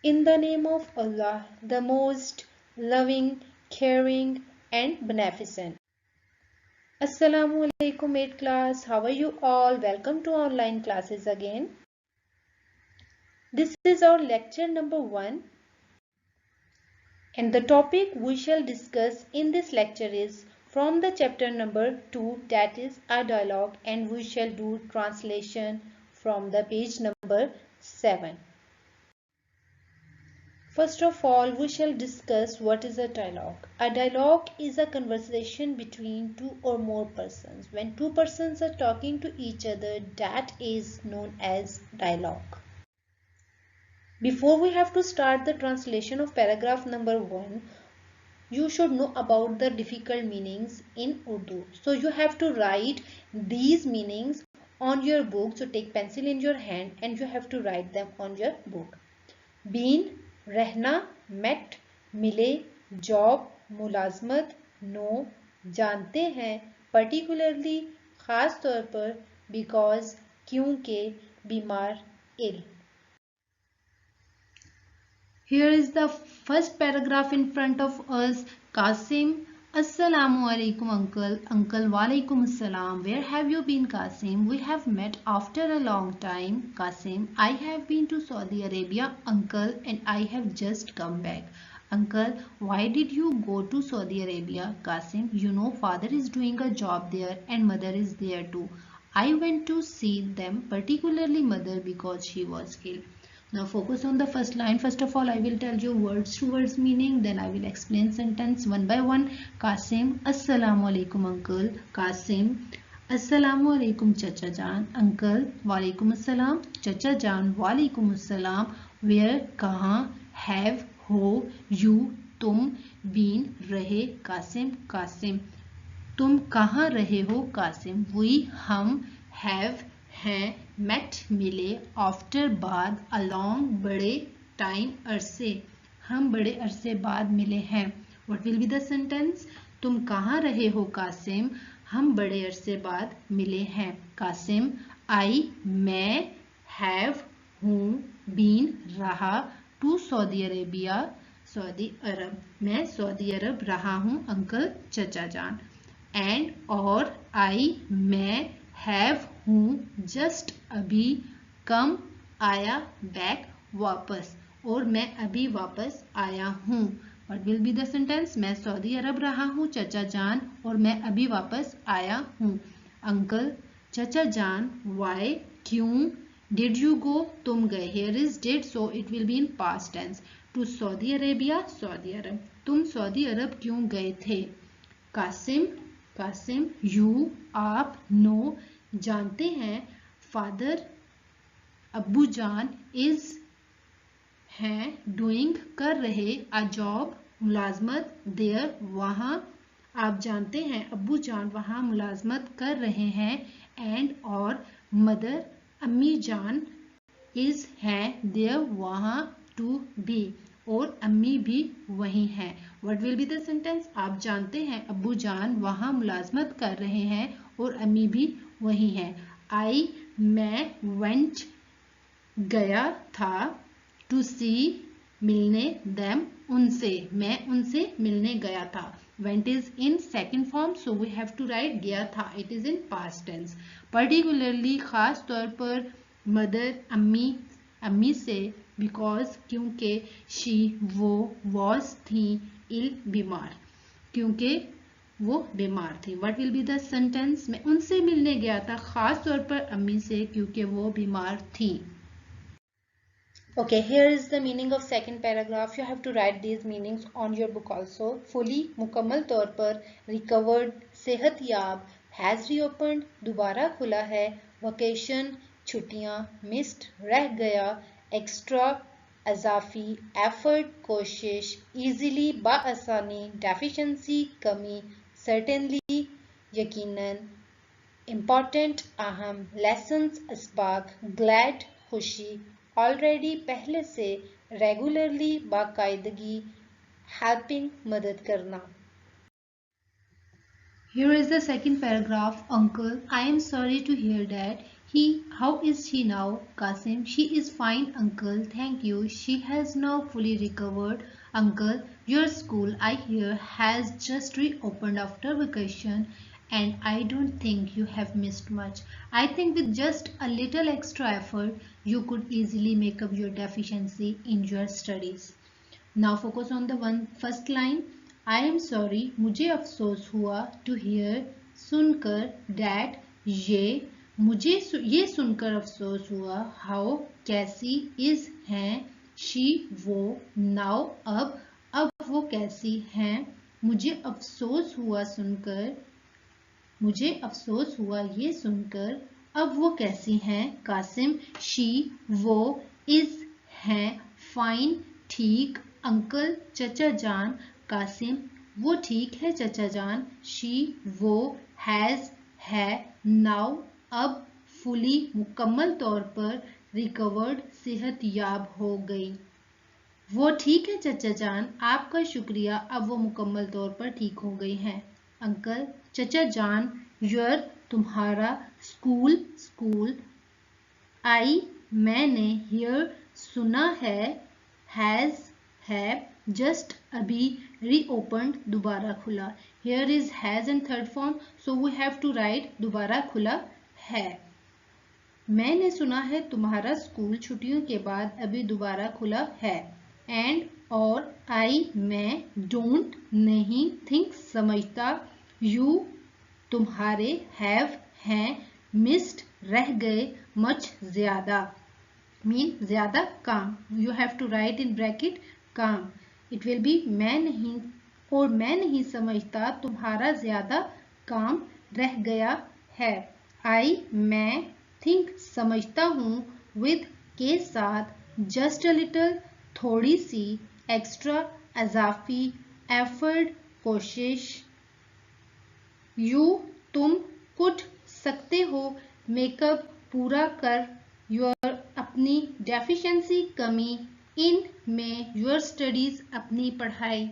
In the name of Allah, the most loving, caring and beneficent. Assalamu alaikum 8th class. How are you all? Welcome to online classes again. This is our lecture number 1 and the topic we shall discuss in this lecture is from the chapter number 2, that is a dialogue, and we shall do translation from the page number 7. First of all, we shall discuss what is a dialogue. A dialogue is a conversation between two or more persons. When two persons are talking to each other, that is known as dialogue. Before we have to start the translation of paragraph number 1, you should know about the difficult meanings in Urdu. So you have to write these meanings on your book. So take pencil in your hand and you have to write them on your book. Been, रहना, met, मिले, job, मुलाजमत, know, जानते हैं, particularly, खास तौर पर, because, क्योंकि, बीमार, ill. Here is the first paragraph in front of us. Qasim, Assalamu alaikum uncle. Uncle, walaikum assalam. Where have you been, Qasim? We have met after a long time. Qasim, I have been to Saudi Arabia, uncle, and I have just come back. Uncle, why did you go to Saudi Arabia? Qasim, you know father is doing a job there and mother is there too. I went to see them, particularly mother, because she was ill. Now focus on the first line. First of all, I will tell you words to words meaning. Then I will explain sentence one by one. Qasim, Assalamu alaikum uncle. Qasim, Assalamu alaikum Chacha Jan. Uncle, Walaikum Assalam. Chacha Jan, Walaikum Assalam. Where, kahan, have, ho, you, तुम, been, रहे, Qasim, Qasim. तुम कहाँ रहे हो Qasim? We, हम, have, हैं, met, मिले, after, बाद, along, बड़े, टाइम, अरसे, हम बड़े अरसे बाद मिले हैं. What will be the sentence? तुम कहाँ रहे हो कासिम? हम बड़े अरसे बाद मिले हैं. कासिम, आई, मैं, हैव, हूँ, बीन, रहा, टू सऊदी अरेबिया, सऊदी अरब, मैं सऊदी अरब रहा हूँ अंकल चचा जान. एंड और आई, मैं, हैव, हूँ, जस्ट, अभी, कम, आया, बैक, वापस, और मैं अभी वापस आया हूँ. What will be the sentence? मैं सऊदी अरब रहा हूँ चचा जान और मैं अभी वापस आया हूँ. अंकल, चचा जान, वाई, क्यों, डिड यू गो, तुम गए. Here is did, so it will be in past tense. To Saudi Arabia, Saudi Arab, तुम सऊदी अरब क्यों गए थे. कासिम, कासिम, यू, आप, नो, जानते हैं, फादर, अब्बू जान, इज, हैं, डूइंग, कर रहे, अ जॉब, मुलाजमत, देयर, वहाँ, आप जानते हैं अब्बू जान वहाँ मुलाजमत कर रहे हैं. एंड और मदर, अम्मी जान, इज, हैं, देयर, वहाँ, टू, भी, और अम्मी भी वही हैं. What will be the sentence? आप जानते हैं अब्बू जान वहाँ मुलाजमत कर रहे हैं और अम्मी भी वही हैं. आई, मैं, वेंट, गया था, टू सी, मिलने, देम, उनसे, मैं उनसे मिलने गया था. Went is in second form, so we have to write गया था. It is in past tense. Particularly, खास तौर पर, मदर, अम्मी, अम्मी से, बिकॉज, क्योंकि, शी, वो, वॉज, थी, इल, बीमार, क्योंकि वो बीमार थी. What will be the sentence? मैं उनसे मिलने गया था, खास तौर पर अम्मी से, क्योंकि वो बीमार थी. Okay, here is the meaning of second paragraph. You have to write these meanings on your book also. Fully, मुकम्मल तौर पर, recovered, सेहतयाब, has reopened, दोबारा खुला है, vacation, छुट्टियां, missed, रह गया, extra, अजाफी, effort, कोशिश, easily, बाआसानी, deficiency, कमी, certainly, यकीनन, important, अहम, lessons, असबाक, glad, खुशी, ऑलरेडी, पहले से, रेगुलरली, बाकायदगी, हेल्पिंग, मदद करना. Here is the second paragraph. Uncle, I am sorry to hear that How is she now? Qasim, she is fine, uncle. Thank you. She has now fully recovered. Uncle, your school, I hear, has just reopened after vacation, and I don't think you have missed much. I think with just a little extra effort, you could easily make up your deficiency in your studies. Now focus on the first line. I am sorry, मुझे अफसोस हुआ to hear सुनकर that ये सुनकर अफसोस हुआ how कैसी is हैं she वो now अब वो कैसी हैं मुझे अफसोस हुआ ये सुनकर अब वो कैसी हैं कासिम शी वो इज हैं फाइन ठीक अंकल चचा जान कासिम वो ठीक है चचा जान शी वो हैज है नाउ अब फुली मुकम्मल तौर पर रिकवर्ड सेहतयाब हो गई। वो ठीक है चचा जान आपका शुक्रिया अब वो मुकम्मल तौर पर ठीक हो गई हैं। अंकल चचा जान योर तुम्हारा स्कूल आई मैंने हियर सुना है हैज है जस्ट अभी रीओपन्ड दोबारा खुला। Here is has in third form so we have to write दोबारा खुला है। मैंने सुना है तुम्हारा स्कूल छुट्टियों के बाद अभी दोबारा खुला है। एंड और आई मैं डोंट नहीं थिंक समझता यू तुम्हारे हैव हैं मिस्ड रह गए मच ज्यादा मीन ज्यादा काम you have to write in bracket काम इट विल बी मैं नहीं समझता तुम्हारा ज्यादा काम रह गया है। आई मैं थिंक समझता हूँ विद के साथ जस्ट अ लिटल थोड़ी सी एक्स्ट्रा अजाफी एफर्ट कोशिश यू तुम कुड सकते हो मेकअप पूरा कर योर अपनी डेफिशिएंसी कमी इन में योर स्टडीज अपनी पढ़ाई।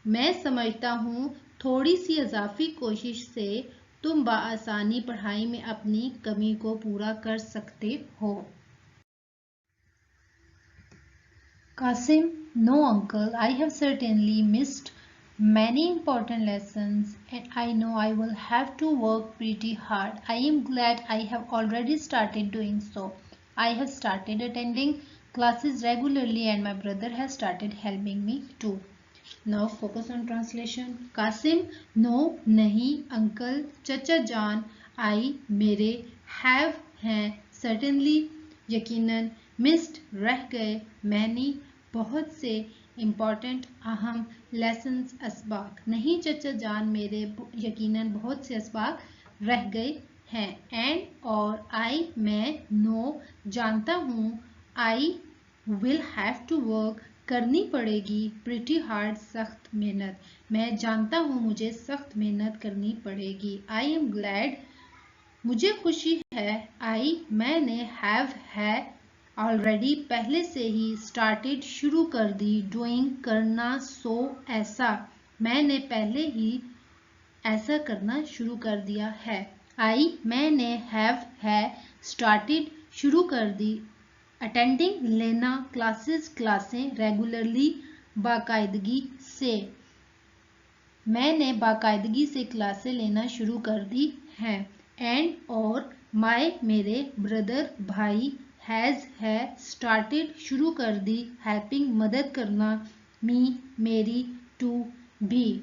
मैं समझता हूँ थोड़ी सी अजाफी कोशिश से तुम बआसानी पढ़ाई में अपनी कमी को पूरा कर सकते हो। Qasim, no uncle, I have certainly missed many important lessons and I know I will have to work pretty hard. I am glad I have already started doing so. I have started attending classes regularly and my brother has started helping me too. Now focus on translation. Qasim, no, nahi, uncle, chacha jaan, I, मेरे, have, हैं, certainly, यकीनन, missed, रह गए, many, बहुत से important अहम lessons असबाक नहीं चचा जान मेरे यकीनन बहुत से असबाक रह गए हैं। एंड और आई मैं नो जानता हूँ I will have to work करनी पड़ेगी प्रिटी हार्ड सख्त मेहनत मैं जानता हूँ मुझे सख्त मेहनत करनी पड़ेगी। आई एम ग्लैड मुझे खुशी है आई मैंने हैव है ऑलरेडी पहले से ही स्टार्टेड शुरू कर दी डूइंग करना सो ऐसा मैंने पहले ही ऐसा करना शुरू कर दिया है। आई मैंने हैव है स्टार्टेड शुरू कर दी अटेंडिंग लेना क्लासें रेगुलरली बाकायदगी से मैंने बाकायदगी से क्लासें लेना शुरू कर दी हैं। एंड और माय मेरे ब्रदर भाई हैज है स्टार्टेड शुरू कर दी हेल्पिंग मदद करना मी मेरी टू भी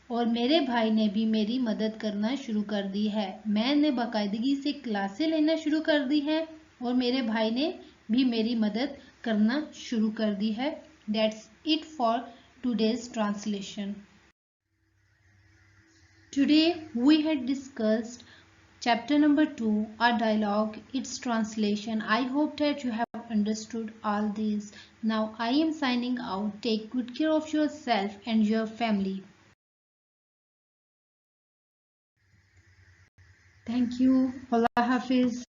और मेरे भाई ने भी मेरी मदद करना शुरू कर दी है। मैंने बाकायदगी से क्लासें लेना शुरू कर दी है और मेरे भाई ने भी मेरी मदद करना शुरू कर दी है। That's it for today's translation. Today we had discussed Chapter number 2, a dialogue, its translation. I hope that you have understood all these. Now I am signing out. Take good care of yourself and your family. Thank you. Allah Hafiz.